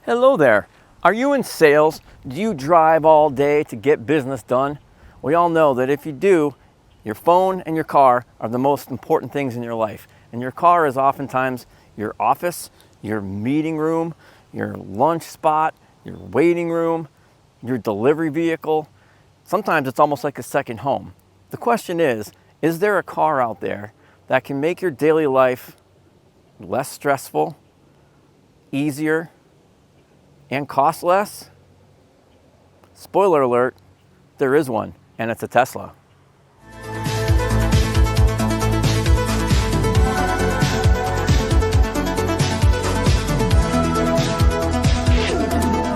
Hello there. Are you in sales? Do you drive all day to get business done? We all know that if you do, your phone and your car are the most important things in your life. And your car is oftentimes your office, your meeting room, your lunch spot, your waiting room, your delivery vehicle. Sometimes it's almost like a second home. The question is there a car out there that can make your daily life less stressful, easier, and cost less? Spoiler alert, there is one, and it's a Tesla.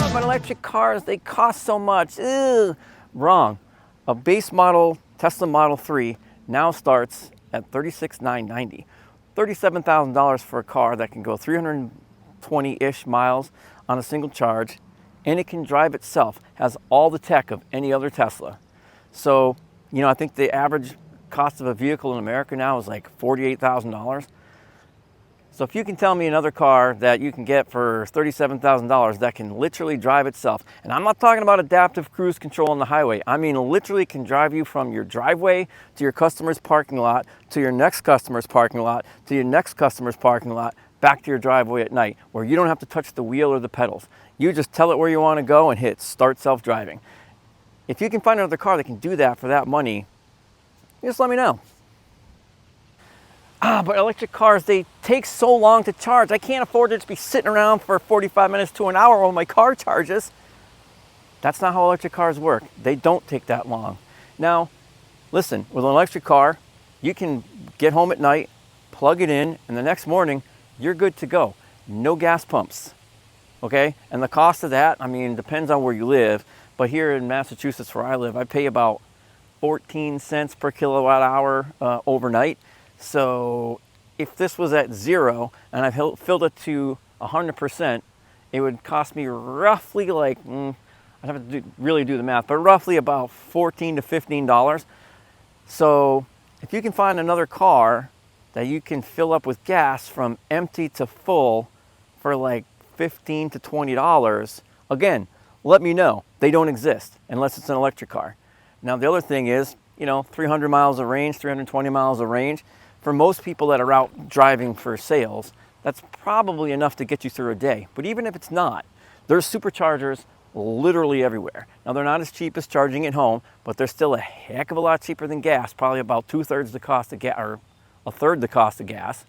Oh, but electric cars, they cost so much. Ugh. Wrong. A base model Tesla Model 3 now starts at $36,990. $37,000 for a car that can go 320-ish miles on a single charge, and it can drive itself, has all the tech of any other Tesla. So, I think the average cost of a vehicle in America now is like $48,000. So if you can tell me another car that you can get for $37,000 that can literally drive itself, and I'm not talking about adaptive cruise control on the highway, I mean literally can drive you from your driveway to your customer's parking lot, to your next customer's parking lot, to your next customer's parking lot, back to your driveway at night, where you don't have to touch the wheel or the pedals. You just tell it where you want to go and hit start self-driving. If you can find another car that can do that for that money, just let me know. But electric cars, they take so long to charge. I can't afford to just be sitting around for 45 minutes to an hour while my car charges. That's not how electric cars work. They don't take that long. Now, listen, with an electric car, you can get home at night, plug it in, and the next morning, you're good to go. No gas pumps, okay? And the cost of that, depends on where you live, but here in Massachusetts where I live, I pay about 14 cents per kilowatt hour overnight. So if this was at zero and I filled it to 100%, it would cost me roughly like, I'd have to really do the math, but roughly about $14 to $15. So if you can find another car that you can fill up with gas from empty to full for like $15 to $20, again, let me know. They don't exist unless it's an electric car. Now the other thing is, 300 miles of range, 320 miles of range. For most people that are out driving for sales, that's probably enough to get you through a day. But even if it's not, there's superchargers literally everywhere. Now they're not as cheap as charging at home, but they're still a heck of a lot cheaper than gas, probably about two-thirds the cost of gas, or a third the cost of gas.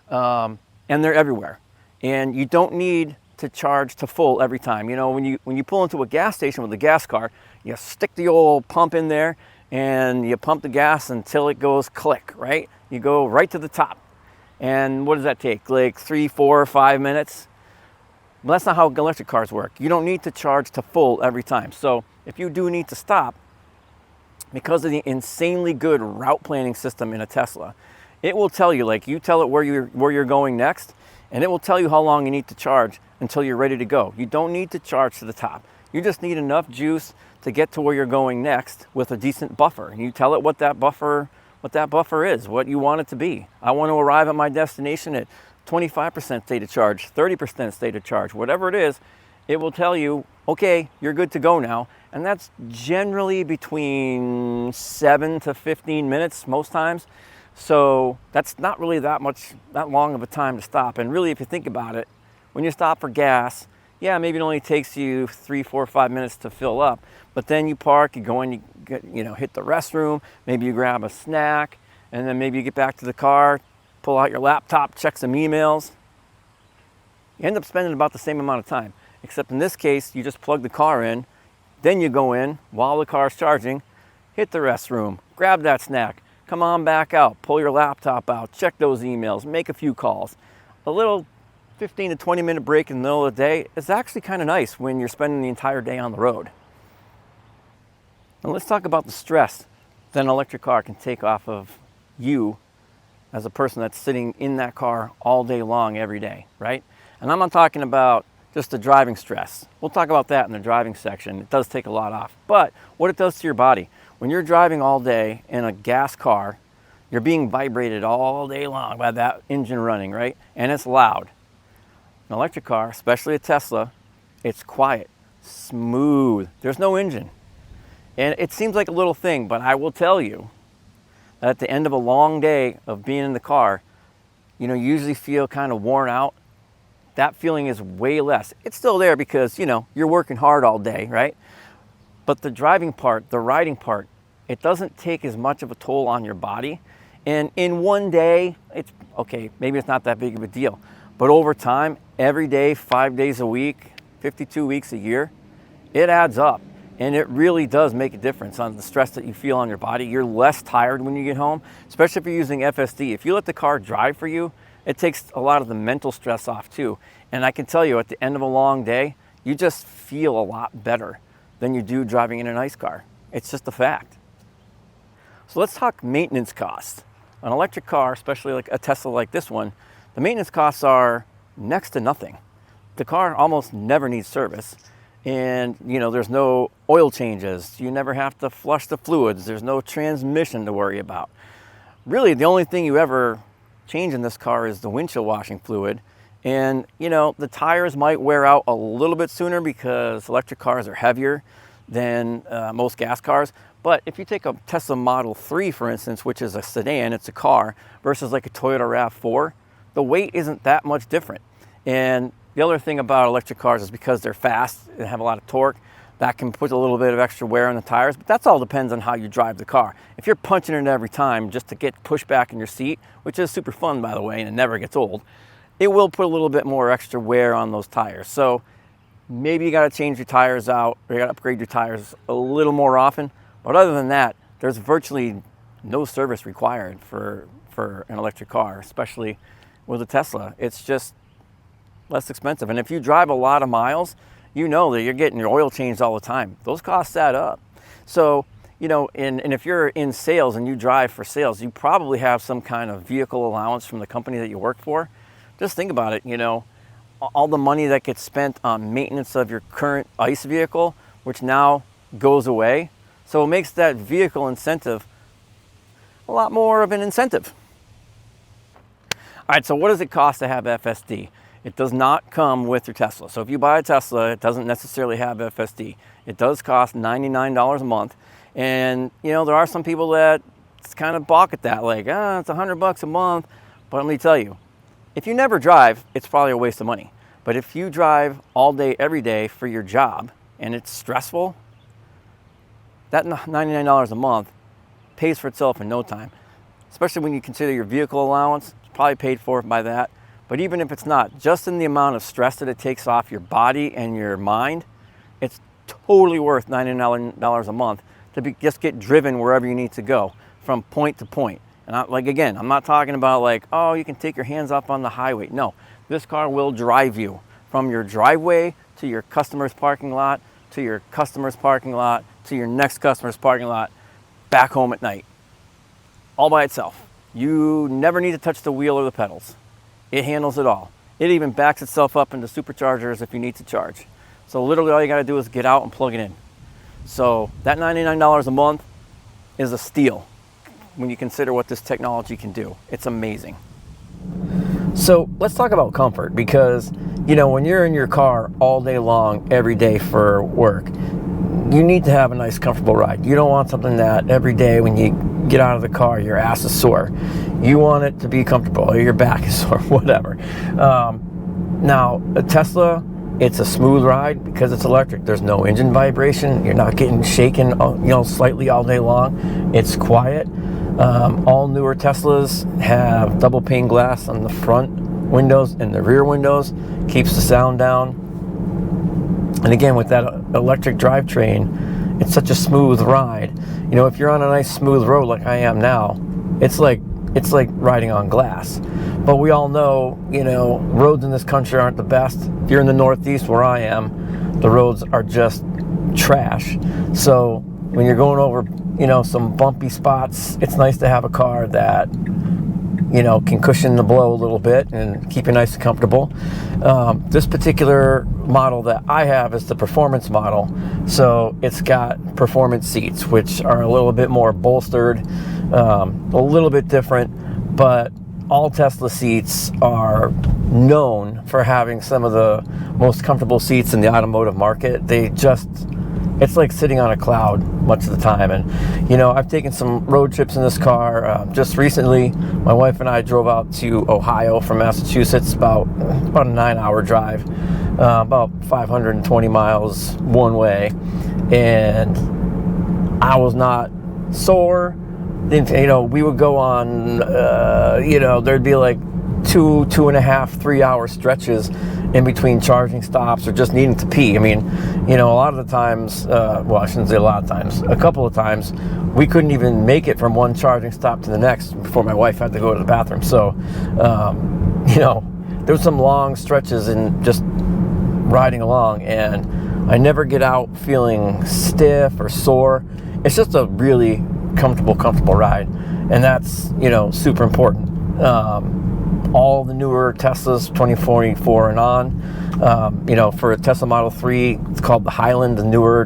And they're everywhere. And you don't need to charge to full every time. When you pull into a gas station with a gas car, you stick the old pump in there and you pump the gas until it goes click, right? You go right to the top. And what does that take? Like 3, 4, 5 minutes? Well, that's not how electric cars work. You don't need to charge to full every time. So if you do need to stop, because of the insanely good route planning system in a Tesla, it will tell you, like you tell it where you're going next, and it will tell you how long you need to charge until you're ready to go. You don't need to charge to the top. You just need enough juice to get to where you're going next with a decent buffer. And you tell it what that buffer is, what you want it to be. I want to arrive at my destination at 25% state of charge, 30% state of charge, whatever it is, it will tell you, okay, you're good to go now. And that's generally between 7 to 15 minutes most times. So that's not really that long of a time to stop. And really, if you think about it, when you stop for gas, yeah, maybe it only takes you 3, 4, 5 minutes to fill up. But then you park, you go in, you hit the restroom, maybe you grab a snack, and then maybe you get back to the car, pull out your laptop, check some emails. You end up spending about the same amount of time, except in this case, you just plug the car in, then you go in while the car's charging, hit the restroom, grab that snack, come on back out, pull your laptop out, check those emails, make a few calls. A little 15 to 20 minute break in the middle of the day is actually kind of nice when you're spending the entire day on the road. Now let's talk about the stress that an electric car can take off of you as a person that's sitting in that car all day long every day, right? And I'm not talking about just the driving stress. We'll talk about that in the driving section. It does take a lot off. But what it does to your body, when you're driving all day in a gas car, you're being vibrated all day long by that engine running, right? And it's loud. An electric car, especially a Tesla, It's quiet, smooth. There's no engine. And it seems like a little thing, but I will tell you that at the end of a long day of being in the car, you usually feel kind of worn out. That feeling is way less. It's still there because, you're working hard all day, right? But the driving part, the riding part, it doesn't take as much of a toll on your body. And in one day, it's okay, maybe it's not that big of a deal. But over time, every day, 5 days a week, 52 weeks a year, it adds up. And it really does make a difference on the stress that you feel on your body. You're less tired when you get home, especially if you're using FSD. If you let the car drive for you, it takes a lot of the mental stress off too. And I can tell you, at the end of a long day, you just feel a lot better than you do driving in a nice car. It's just a fact. So let's talk maintenance costs. An electric car, especially like a Tesla like this one, the maintenance costs are next to nothing. The car almost never needs service. And there's no oil changes. You never have to flush the fluids. There's no transmission to worry about. Really, the only thing you ever change in this car is the windshield washing fluid. And the tires might wear out a little bit sooner because electric cars are heavier than most gas cars. But if you take a Tesla Model 3, for instance, which is a sedan, it's a car, versus like a Toyota RAV4, the weight isn't that much different. And the other thing about electric cars is because they're fast and have a lot of torque, that can put a little bit of extra wear on the tires, but that's all depends on how you drive the car. If you're punching it every time just to get pushed back in your seat, which is super fun, by the way, and it never gets old, it will put a little bit more extra wear on those tires. So maybe you got to change your tires out, or you got to upgrade your tires a little more often. But other than that, there's virtually no service required for an electric car, especially with a Tesla. It's just less expensive. And if you drive a lot of miles, you know that you're getting your oil changed all the time. Those costs add up. So, and if you're in sales and you drive for sales, you probably have some kind of vehicle allowance from the company that you work for. Just think about it, all the money that gets spent on maintenance of your current ICE vehicle, which now goes away. So it makes that vehicle incentive a lot more of an incentive. All right, so what does it cost to have FSD? It does not come with your Tesla. So if you buy a Tesla, it doesn't necessarily have FSD. It does cost $99 a month. And, there are some people that kind of balk at that, like, it's $100 a month. But let me tell you, if you never drive, it's probably a waste of money. But if you drive all day, every day for your job, and it's stressful, that $99 a month pays for itself in no time. Especially when you consider your vehicle allowance, it's probably paid for by that. But even if it's not, just in the amount of stress that it takes off your body and your mind, it's totally worth $99 a month to just get driven wherever you need to go from point to point. And I'm not talking about like, oh, you can take your hands off on the highway. No, this car will drive you from your driveway to your customer's parking lot, to your customer's parking lot, to your next customer's parking lot, back home at night, all by itself. You never need to touch the wheel or the pedals. It handles it all. It even backs itself up into superchargers if you need to charge. So literally all you got to do is get out and plug it in. So that $99 a month is a steal when you consider what this technology can do. It's amazing. So let's talk about comfort, because when you're in your car all day long, every day for work, you need to have a nice, comfortable ride. You don't want something that every day when you get out of the car, your ass is sore. You want it to be comfortable, or your back is sore, whatever. Now, a Tesla, it's a smooth ride because it's electric. There's no engine vibration. You're not getting shaken, slightly all day long. It's quiet. All newer Teslas have double pane glass on the front windows and the rear windows. Keeps the sound down. And again, with that electric drivetrain, it's such a smooth ride. If you're on a nice smooth road like I am now, it's like riding on glass. But we all know, roads in this country aren't the best. If you're in the Northeast where I am, the roads are just trash. So when you're going over, some bumpy spots, it's nice to have a car that, can cushion the blow a little bit and keep you nice and comfortable. This particular model that I have is the performance model. So it's got performance seats, which are a little bit more bolstered, a little bit different, but all Tesla seats are known for having some of the most comfortable seats in the automotive market. It's like sitting on a cloud much of the time. And, you know, I've taken some road trips in this car. Just recently, my wife and I drove out to Ohio from Massachusetts, about a 9-hour drive, about 520 miles one way. And I was not sore. You know, we would go on, you know, there'd be like 2.5, 3 hour stretches in between charging stops or just needing to pee. I mean, you know, a lot of the times, well, I shouldn't say a lot of times, a couple of times, we couldn't even make it from one charging stop to the next before my wife had to go to the bathroom. So, you know, there were some long stretches in just riding along, and I never get out feeling stiff or sore. It's just a really comfortable ride, and that's, you know, super important. All the newer Teslas, 2044 and on, you know, for a Tesla Model 3, it's called the Highland, the newer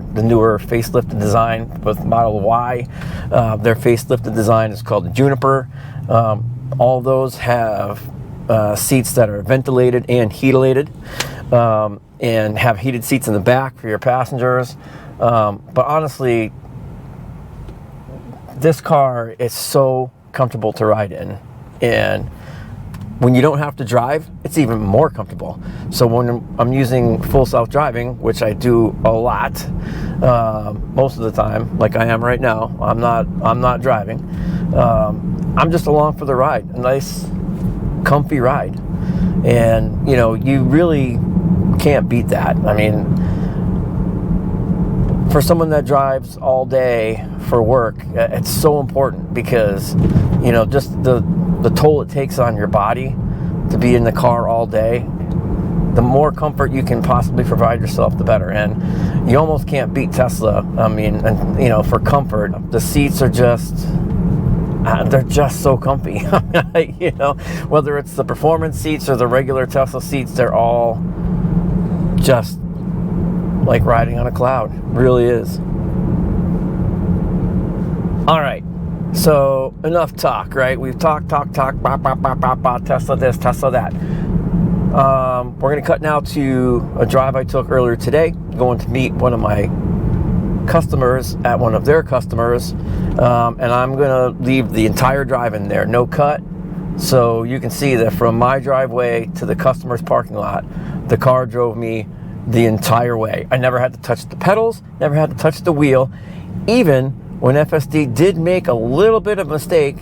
facelifted design. With Model Y, their facelifted design is called the Juniper. All those have seats that are ventilated and heatilated, and have heated seats in the back for your passengers. But honestly, this car is so comfortable to ride in, and when you don't have to drive, it's even more comfortable. So when I'm using full self-driving, which I do a lot, most of the time, like I am right now, I'm not driving. I'm just along for the ride, a nice, comfy ride, and you know, you really can't beat that. I mean, for someone that drives all day for work, it's so important, because, you know, just the toll it takes on your body to be in the car all day. The more comfort you can possibly provide yourself, the better. And you almost can't beat Tesla. I mean, and, you know, for comfort, the seats are just, they're just so comfy. You know, whether it's the performance seats or the regular Tesla seats, they're all just like riding on a cloud. Really is. All right. So enough talk, right? We've talked, Tesla this, Tesla that. We're going to cut now to a drive I took earlier today, going to meet one of my customers at one of their customers, and I'm going to leave the entire drive in there, no cut. So you can see that from my driveway to the customer's parking lot, the car drove me the entire way. I never had to touch the pedals, never had to touch the wheel. Even when FSD did make a little bit of a mistake,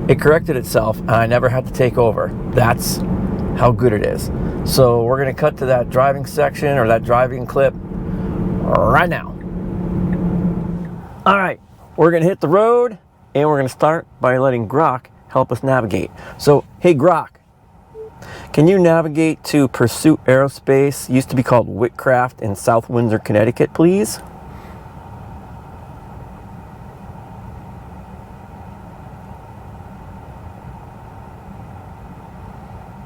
it corrected itself, and I never had to take over. That's how good it is. So we're going to cut to that driving section, or that driving clip, right now. All right, we're going to hit the road, and we're going to start by letting Grok help us navigate. So, hey Grok, can you navigate to Pursuit Aerospace, used to be called Whitcraft, in South Windsor, Connecticut, please?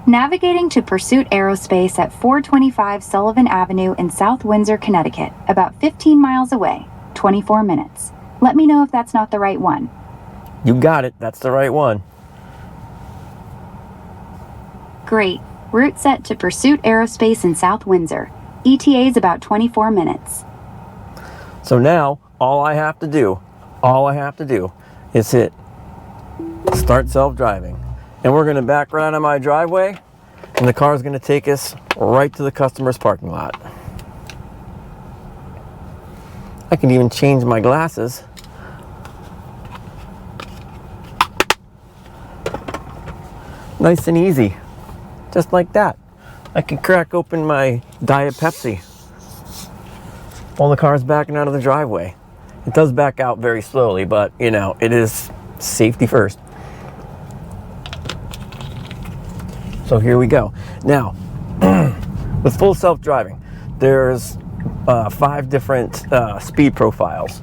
Navigating to Pursuit Aerospace at 425 Sullivan Avenue in South Windsor, Connecticut, about 15 miles away, 24 minutes. Let me know if that's not the right one. You got it, that's the right one. Great. Route set to Pursuit Aerospace in South Windsor. ETA is about 24 minutes. So now, all I have to do is hit start self-driving. And we're going to back around on my driveway, and the car is going to take us right to the customer's parking lot. I can even change my glasses. Nice and easy. Just like that. I can crack open my Diet Pepsi while the car's backing out of the driveway. It does back out very slowly, but, you know, it is safety first. So here we go. Now, with full self-driving, there's 5 different speed profiles,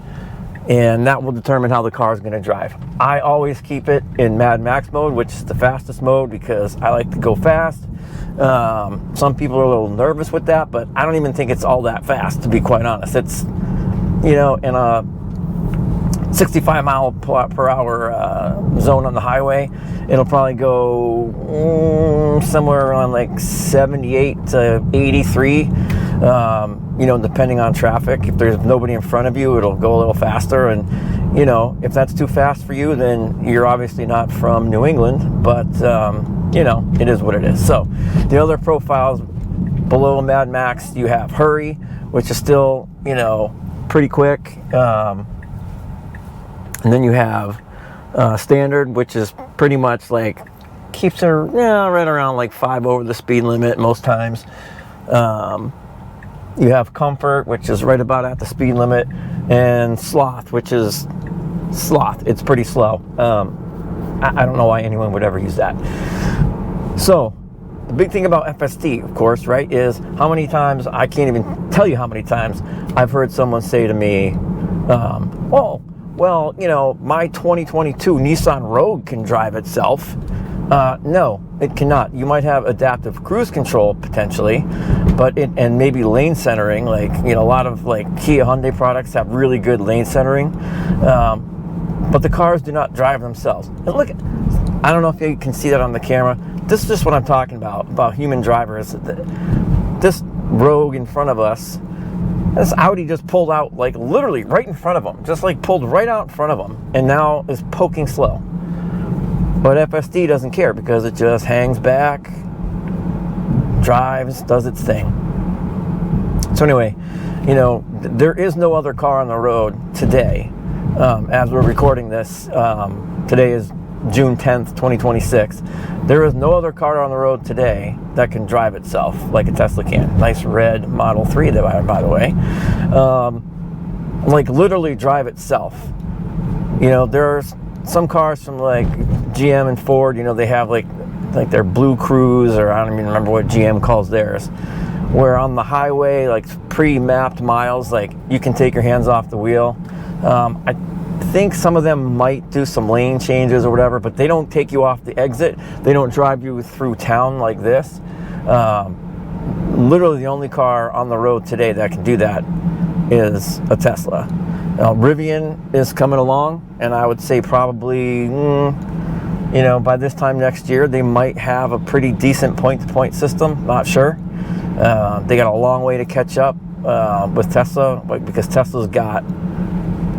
and that will determine how the car is going to drive. I always keep it in Mad Max mode, which is the fastest mode, because I like to go fast. Some people are a little nervous with that, but I don't even think it's all that fast, to be quite honest. It's, you know, in a 65 mile per hour zone on the highway, it'll probably go somewhere around like 78 to 83. Depending on traffic. If there's nobody in front of you, it'll go a little faster. And, if that's too fast for you, then you're obviously not from New England. But, it is what it is. So the other profiles below Mad Max, you have Hurry, which is still, pretty quick. And then you have Standard, which is pretty much like keeps her right around like 5 over the speed limit most times. You have Comfort, which is right about at the speed limit, and Sloth, which is Sloth. It's pretty slow. I don't know why anyone would ever use that. So the big thing about FSD, of course, right, is how many times, I can't even tell you how many times I've heard someone say to me, my 2022 Nissan Rogue can drive itself. No, it cannot. You might have adaptive cruise control potentially, and maybe lane centering. Like, a lot of like Kia Hyundai products have really good lane centering, but the cars do not drive themselves. And look, I don't know if you can see that on the camera. This is just what I'm talking about human drivers. This Rogue in front of us, this Audi just pulled out like literally right in front of them, just like pulled right out in front of them, and now is poking slow. But FSD doesn't care because it just hangs back, drives, does its thing. So anyway, there is no other car on the road today. As we're recording this, today is June 10th, 2026. There is no other car on the road today that can drive itself like a Tesla can. Nice red Model 3, by the way. Like literally drive itself. There's some cars from like GM and Ford, they have like their Blue Cruise, or I don't even remember what GM calls theirs, where on the highway, like pre-mapped miles, like you can take your hands off the wheel. I think some of them might do some lane changes or whatever, but they don't take you off the exit. They don't drive you through town like this. Literally the only car on the road today that can do that is a Tesla. Rivian is coming along, and I would say probably, by this time next year, they might have a pretty decent point-to-point system. Not sure. They got a long way to catch up with Tesla, because Tesla's got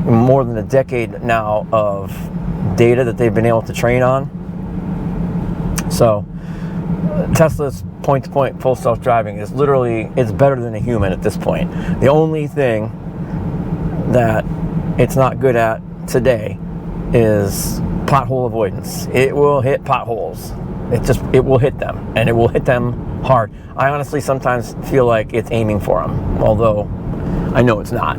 more than a decade now of data that they've been able to train on. So Tesla's point-to-point full self-driving is literally, it's better than a human at this point. The only thing that it's not good at today is pothole avoidance. It will hit potholes. It will hit them, and it will hit them hard. I honestly sometimes feel like it's aiming for them, although I know it's not.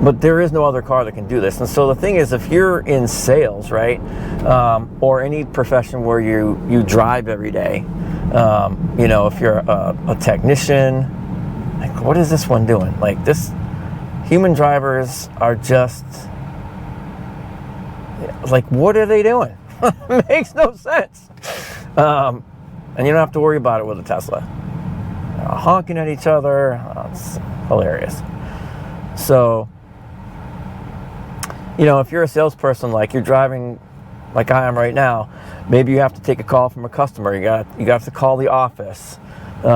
But there is no other car that can do this. And so the thing is, if you're in sales, right, or any profession where you drive every day, if you're a technician, like, what is this one doing? Like, this, human drivers are just, like, what are they doing? It makes no sense. And you don't have to worry about it with a Tesla. Honking at each other, it's hilarious. So, if you're a salesperson, like you're driving like I am right now, maybe you have to take a call from a customer. You got to call the office. You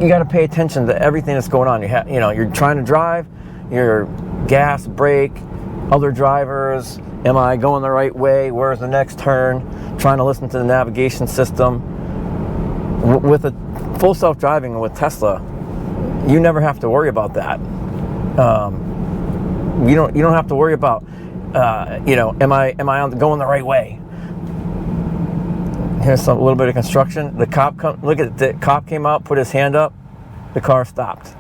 got to pay attention to everything that's going on. You're trying to drive, your gas, brake, other drivers. Am I going the right way? Where's the next turn? Trying to listen to the navigation system. With a full self-driving with Tesla, you never have to worry about that. You don't have to worry about, am I going the right way? Here's a little bit of construction. The cop came out, put his hand up, the car stopped.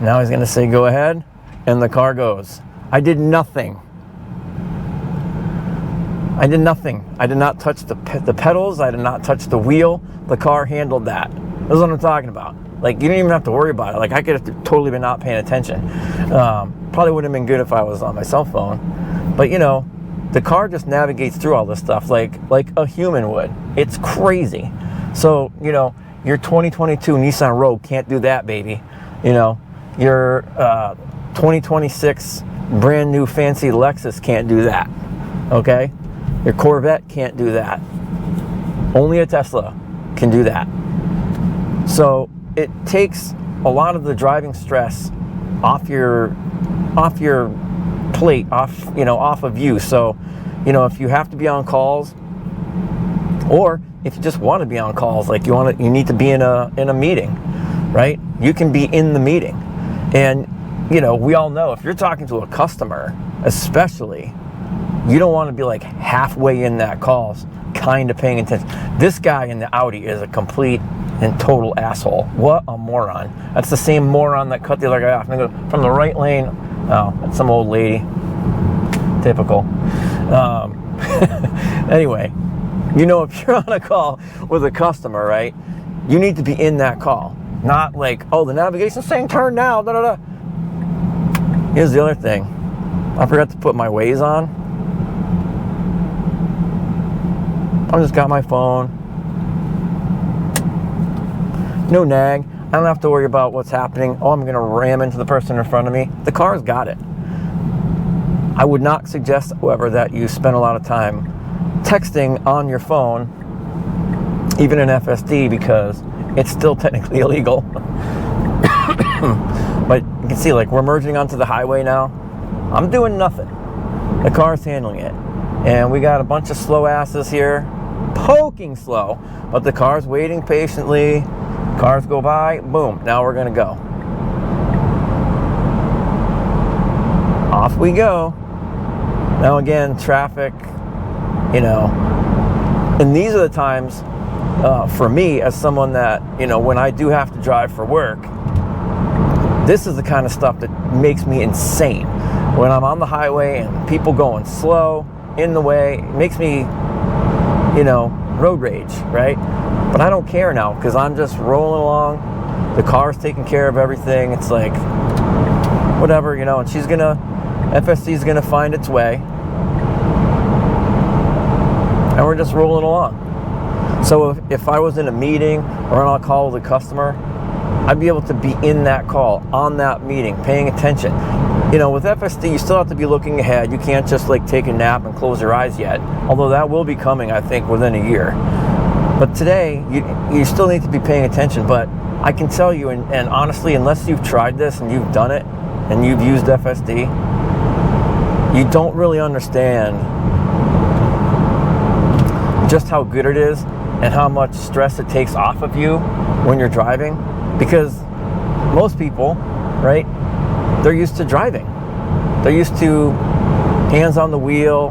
Now he's going to say go ahead, and the car goes. I did nothing. I did not touch the pedals. I did not touch the wheel. The car handled that. That's what I'm talking about. Like, you didn't even have to worry about it. Like, I could have totally been not paying attention. Probably would have been good if I was on my cell phone. But, the car just navigates through all this stuff like a human would. It's crazy. So, your 2022 Nissan Rogue can't do that, baby. You know, your 2026 brand new fancy Lexus can't do that. Okay? Your Corvette can't do that. Only a Tesla can do that. So it takes a lot of the driving stress off your plate, off of you. So, you know, if you have to be on calls, or if you just want to be on calls, like you need to be in a meeting, right? You can be in the meeting. And, you know, we all know if you're talking to a customer, especially, you don't want to be like halfway in that call, kind of paying attention. This guy in the Audi is a complete and total asshole. What a moron. That's the same moron that cut the other guy off. And they go from the right lane. Oh, that's some old lady. Typical. Anyway, you know, if you're on a call with a customer, right, you need to be in that call. Not like, oh, the navigation's saying turn now, da da da. Here's the other thing. I forgot to put my Waze on. I just got my phone. No nag. I don't have to worry about what's happening. Oh, I'm going to ram into the person in front of me. The car's got it. I would not suggest, however, that you spend a lot of time texting on your phone, even in FSD, because it's still technically illegal. But you can see, like, we're merging onto the highway now. I'm doing nothing. The car's handling it. And we got a bunch of slow asses here, poking slow, but the car's waiting patiently. Cars go by, boom, now we're gonna go. Off we go. Now again, traffic, you know, and these are the times for me as someone that, you know, when I do have to drive for work, this is the kind of stuff that makes me insane. When I'm on the highway and people going slow, in the way, it makes me, you know, road rage, right? But I don't care now because I'm just rolling along. The car's taking care of everything. It's like, whatever, you know, and FSD's gonna find its way. And we're just rolling along. So if I was in a meeting or on a call with a customer, I'd be able to be in that call, on that meeting, paying attention. You know, with FSD, you still have to be looking ahead. You can't just like take a nap and close your eyes yet. Although that will be coming, I think, within a year. But today, you still need to be paying attention. But I can tell you, and honestly, unless you've tried this and you've done it, and you've used FSD, you don't really understand just how good it is and how much stress it takes off of you when you're driving. Because most people, right, they're used to driving. They're used to hands on the wheel,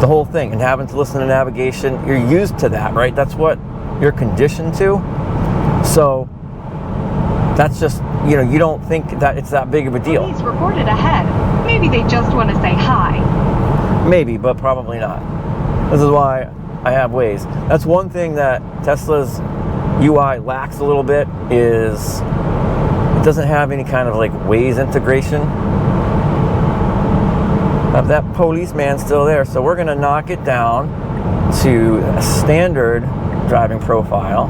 the whole thing, and having to listen to navigation. You're used to that, right? That's what you're conditioned to. So that's just, you know, you don't think that it's that big of a deal. Police reported ahead. Maybe they just want to say hi. Maybe, but probably not. This is why I have Waze. That's one thing that Tesla's UI lacks a little bit, is it doesn't have any kind of like Waze integration. Have that policeman still there, so we're gonna knock it down to a standard driving profile,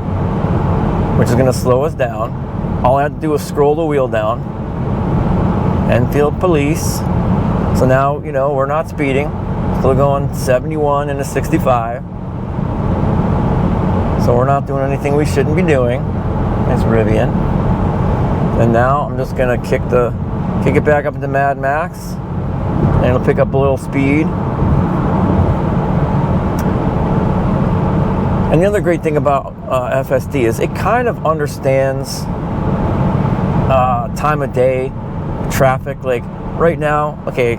which is gonna slow us down. All I had to do was scroll the wheel down. Enfield Police. So now, you know, we're not speeding. Still going 71 in a 65. So we're not doing anything we shouldn't be doing. Nice Rivian. And now I'm just gonna kick it back up into Mad Max. And it'll pick up a little speed. And the other great thing about FSD is it kind of understands time of day, traffic. Like right now, okay,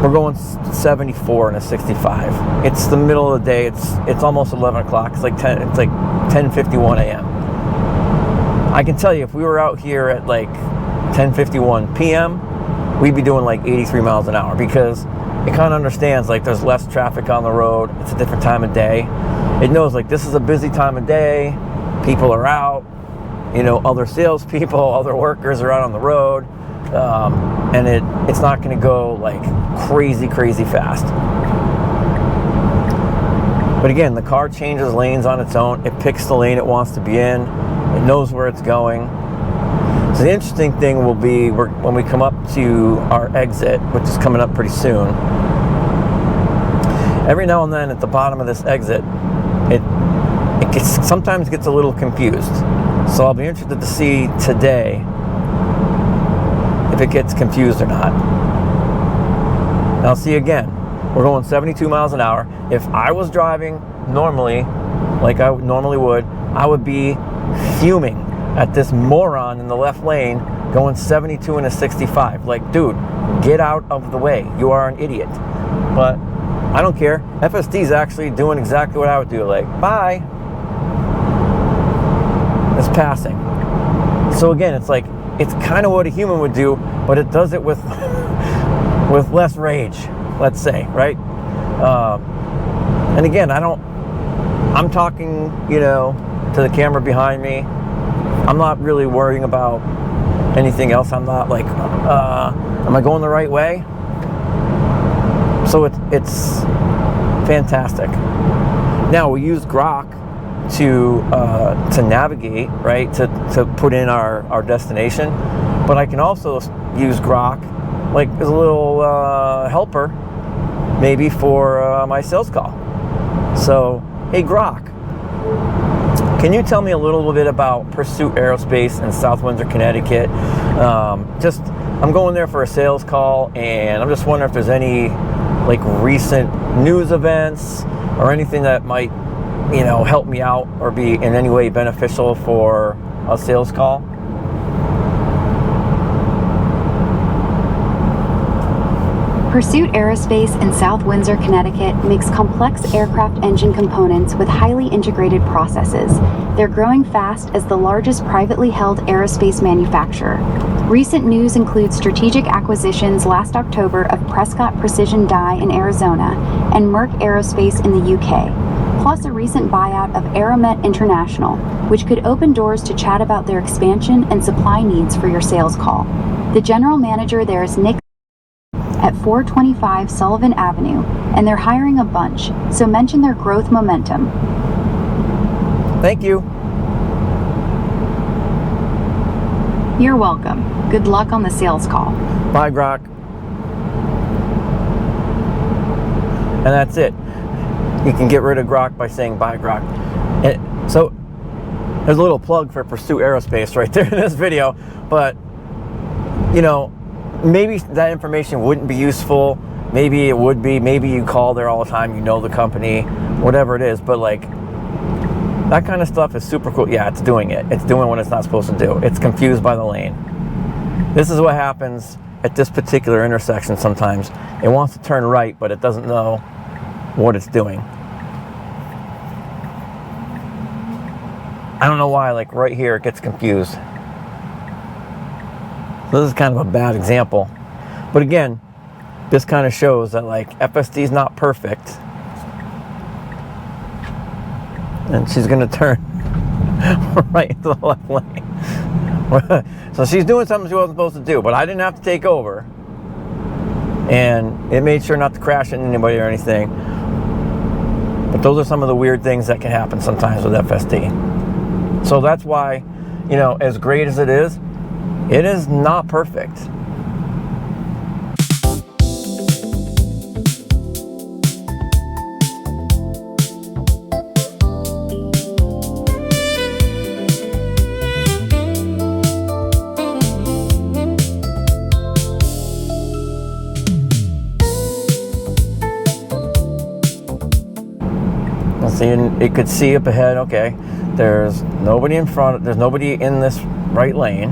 we're going 74 in a 65. It's the middle of the day. It's almost 11 o'clock. It's like 10:51 a.m. I can tell you, if we were out here at like 10:51 p.m., we'd be doing like 83 miles an hour, because it kind of understands like there's less traffic on the road. It's a different time of day. It knows like this is a busy time of day. People are out. You know, other salespeople, other workers are out on the road. And it's not going to go like crazy fast. But again, the car changes lanes on its own. It picks the lane it wants to be in. It knows where it's going. So the interesting thing will be when we come up to our exit, which is coming up pretty soon. Every now and then at the bottom of this exit, it sometimes gets a little confused. So I'll be interested to see today if it gets confused or not. Now see again, we're going 72 miles an hour. If I was driving normally, like I normally would, I would be fuming at this moron in the left lane going 72 and a 65. Like, dude, get out of the way. You are an idiot. But I don't care. FSD is actually doing exactly what I would do. Like, bye. It's passing. So again, it's like, it's kind of what a human would do, but it does it with with less rage, let's say, right? And again, I'm talking, to the camera behind me. I'm not really worrying about anything else. I'm not like, am I going the right way? So it's fantastic. Now we use Grok to navigate, right? To put in our destination, but I can also use Grok like as a little helper, maybe for my sales call. So, hey Grok, can you tell me a little bit about Pursuit Aerospace in South Windsor, Connecticut? I'm going there for a sales call, and I'm just wondering if there's any like recent news events or anything that might, help me out or be in any way beneficial for a sales call. Pursuit Aerospace in South Windsor, Connecticut makes complex aircraft engine components with highly integrated processes. They're growing fast as the largest privately held aerospace manufacturer. Recent news includes strategic acquisitions last October of Prescott Precision Die in Arizona and Merck Aerospace in the UK, plus a recent buyout of Aeromet International, which could open doors to chat about their expansion and supply needs for your sales call. The general manager there is Nick at 425 Sullivan Avenue, and they're hiring a bunch, so mention their growth momentum. Thank you. You're welcome. Good luck on the sales call. Bye, Grok. And that's it. You can get rid of Grok by saying bye, Grok. And so there's a little plug for Pursuit Aerospace right there in this video, but maybe that information wouldn't be useful. Maybe it would be. Maybe you call there all the time, the company, whatever it is. But like, that kind of stuff is super cool. Yeah, it's doing it. It's doing what it's not supposed to do. It's confused by the lane. This is what happens at this particular intersection sometimes. It wants to turn right, but it doesn't know what it's doing. I don't know why, like right here, it gets confused. This is kind of a bad example. But again, this kind of shows that like FSD is not perfect. And she's gonna turn right into the left lane. So she's doing something she wasn't supposed to do, but I didn't have to take over. And it made sure not to crash into anybody or anything. But those are some of the weird things that can happen sometimes with FSD. So that's why, as great as it is not perfect. Let's see, it could see up ahead, okay, there's nobody in front, there's nobody in this right lane.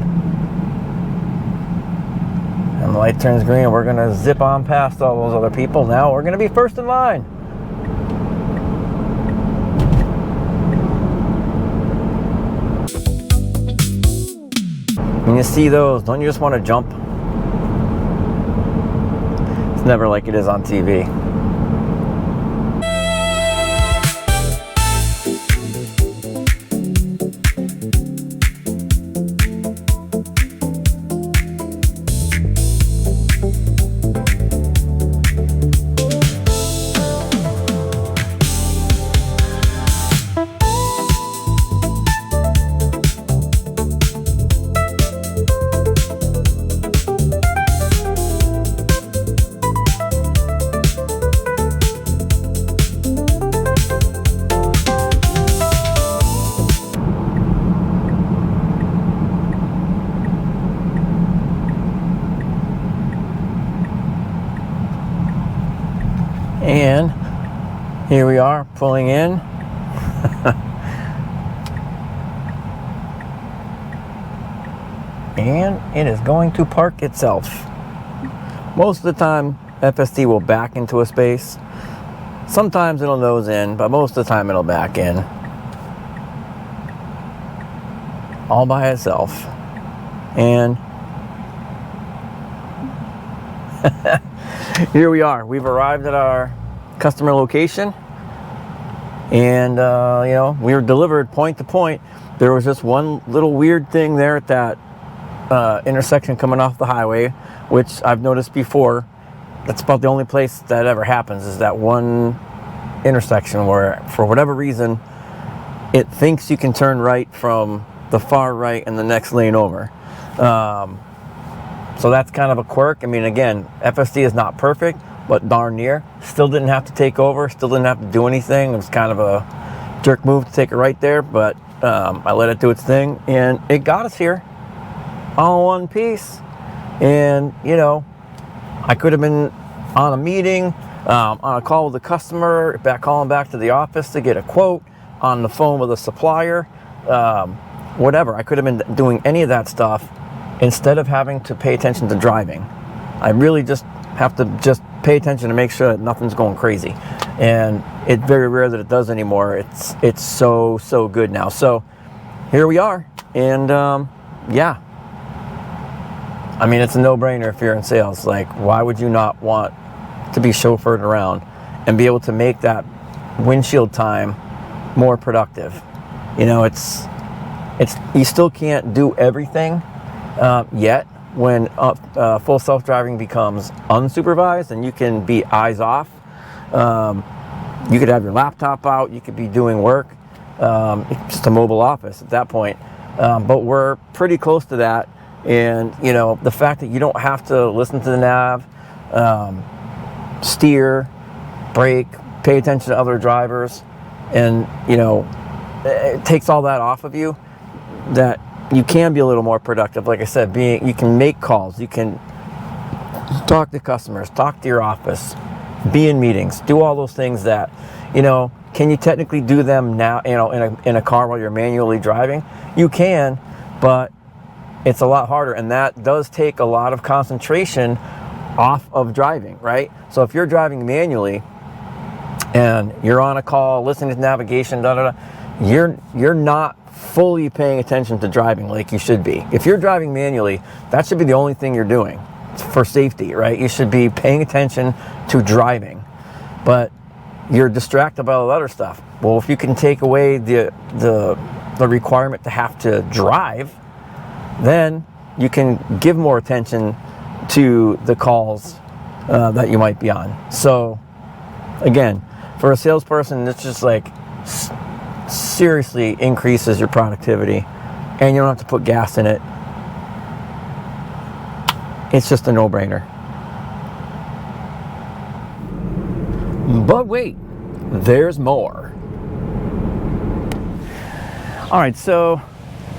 And the light turns green, and we're gonna zip on past all those other people. Now we're gonna be first in line. When you see those, don't you just want to jump? It's never like it is on TV. And here we are pulling in. And it is going to park itself. Most of the time, FSD will back into a space. Sometimes it'll nose in, but most of the time it'll back in. All by itself. And here we are. We've arrived at our customer location. And, you know, we were delivered point to point. There was just one little weird thing there at that intersection coming off the highway, which I've noticed before. That's about the only place that ever happens, is that one intersection where, for whatever reason, it thinks you can turn right from the far right in the next lane over. So that's kind of a quirk. I mean, again, FSD is not perfect, but darn near. Still didn't have to take over, still didn't have to do anything. It was kind of a jerk move to take it right there, but I let it do its thing, and it got us here all in one piece. And, you know, I could have been on a meeting, on a call with a customer, calling back to the office to get a quote, on the phone with a supplier, whatever. I could have been doing any of that stuff instead of having to pay attention to driving. I really just have to just pay attention to make sure that nothing's going crazy. And it's very rare that it does anymore. It's so good now. So here we are. And yeah. I mean, it's a no-brainer if you're in sales. Like, why would you not want to be chauffeured around and be able to make that windshield time more productive? You know, it's you still can't do everything yet. When full self-driving becomes unsupervised and you can be eyes off, you could have your laptop out, you could be doing work. It's just a mobile office at that point. But we're pretty close to that. And, you know, the fact that you don't have to listen to the nav, steer, brake, pay attention to other drivers, and, you know, it takes all that off of you, that you can be a little more productive. Like I said, you can make calls, you can talk to customers, talk to your office, be in meetings, do all those things that, you know, can you technically do them now, you know, in a car while you're manually driving? You can, but it's a lot harder, and that does take a lot of concentration off of driving, right? So if you're driving manually and you're on a call, listening to navigation, you're not fully paying attention to driving like you should be. If you're driving manually, that should be the only thing you're doing for safety, right? You should be paying attention to driving, but you're distracted by all the other stuff. Well, if you can take away the requirement to have to drive, then you can give more attention to the calls that you might be on. So again, for a salesperson, it's just like seriously increases your productivity, and you don't have to put gas in it. It's just a no-brainer. But wait, there's more. All right, so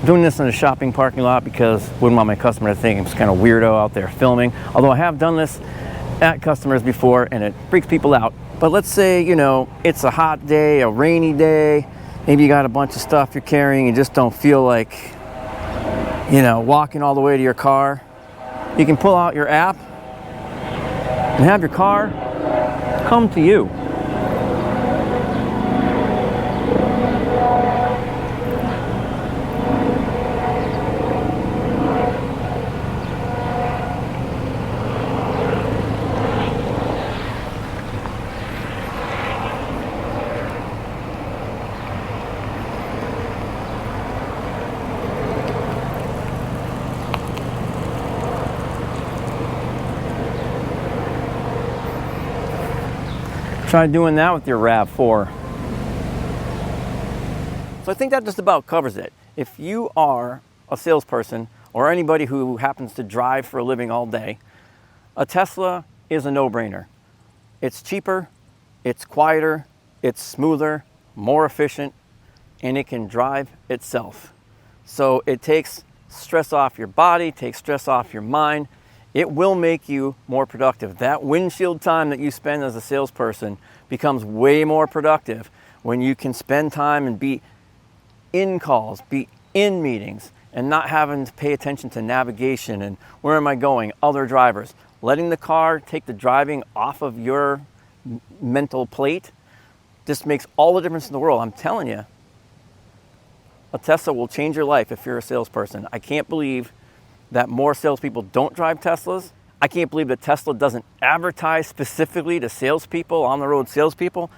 doing this in a shopping parking lot because wouldn't want my customer to think I'm just kind of weirdo out there filming. Although I have done this at customers before and it freaks people out. But let's say, you know, it's a hot day, a rainy day. Maybe you got a bunch of stuff you're carrying and just don't feel like, you know, walking all the way to your car. You can pull out your app and have your car come to you. Try doing that with your RAV4. So I think that just about covers it. If you are a salesperson or anybody who happens to drive for a living all day, a Tesla is a no-brainer. It's cheaper, it's quieter, it's smoother, more efficient, and it can drive itself. So it takes stress off your body, takes stress off your mind, It will make you more productive. That windshield time that you spend as a salesperson becomes way more productive when you can spend time and be in calls, be in meetings, and not having to pay attention to navigation and where am I going, other drivers. Letting the car take the driving off of your mental plate just makes all the difference in the world. I'm telling you, a Tesla will change your life if you're a salesperson. I can't believe that more salespeople don't drive Teslas. I can't believe that Tesla doesn't advertise specifically to salespeople, on the road salespeople,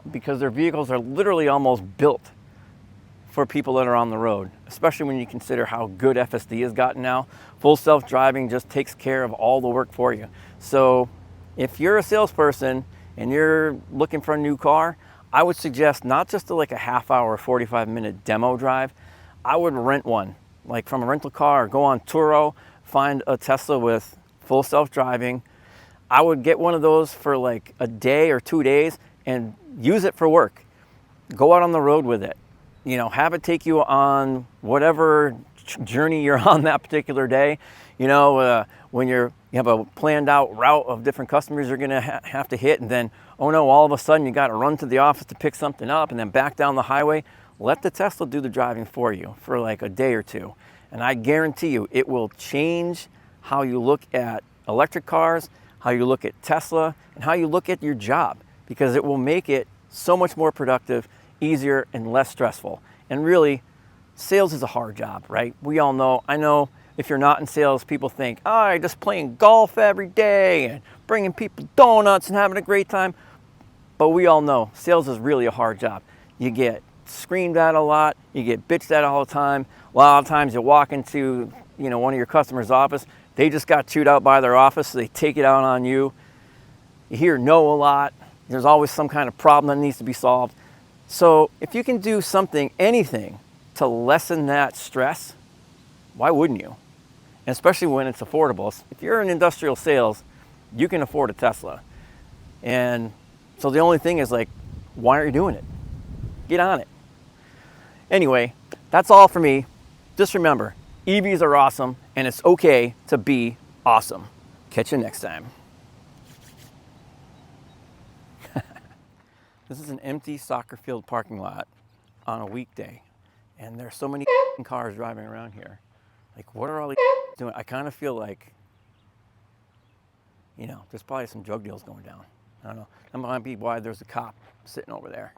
because their vehicles are literally almost built for people that are on the road, especially when you consider how good FSD has gotten now. Full self-driving just takes care of all the work for you. So if you're a salesperson and you're looking for a new car, I would suggest not just like a half hour, 45-minute demo drive. I would rent one, like from a rental car, or go on Turo, find a Tesla with full self-driving. I would get one of those for like a day or 2 days and use it for work. Go out on the road with it. You know, have it take you on whatever journey you're on that particular day. You know, when you have a planned out route of different customers you're gonna have to hit, and then, oh no, all of a sudden you gotta run to the office to pick something up and then back down the highway. Let the Tesla do the driving for you for like a day or two. And I guarantee you, it will change how you look at electric cars, how you look at Tesla, and how you look at your job, because it will make it so much more productive, easier, and less stressful. And really, sales is a hard job, right? We all know. I know if you're not in sales, people think, oh, I'm just playing golf every day and bringing people donuts and having a great time. But we all know sales is really a hard job. You get screamed at a lot, you get bitched at all the time. A lot of times you walk into, you know, one of your customer's office, they just got chewed out by their office, so they take it out on you. You hear no a lot. There's always some kind of problem that needs to be solved. So if you can do something, anything, to lessen that stress, why wouldn't you? And especially when it's affordable. If you're in industrial sales, you can afford a Tesla. And so the only thing is, like, why aren't you doing it? Get on it. Anyway, that's all for me. Just remember, EVs are awesome, and it's okay to be awesome. Catch you next time. This is an empty soccer field parking lot on a weekday, and there's so many cars driving around here. Like, what are all these doing? I kind of feel like, you know, there's probably some drug deals going down. I don't know. That might be why there's a cop sitting over there.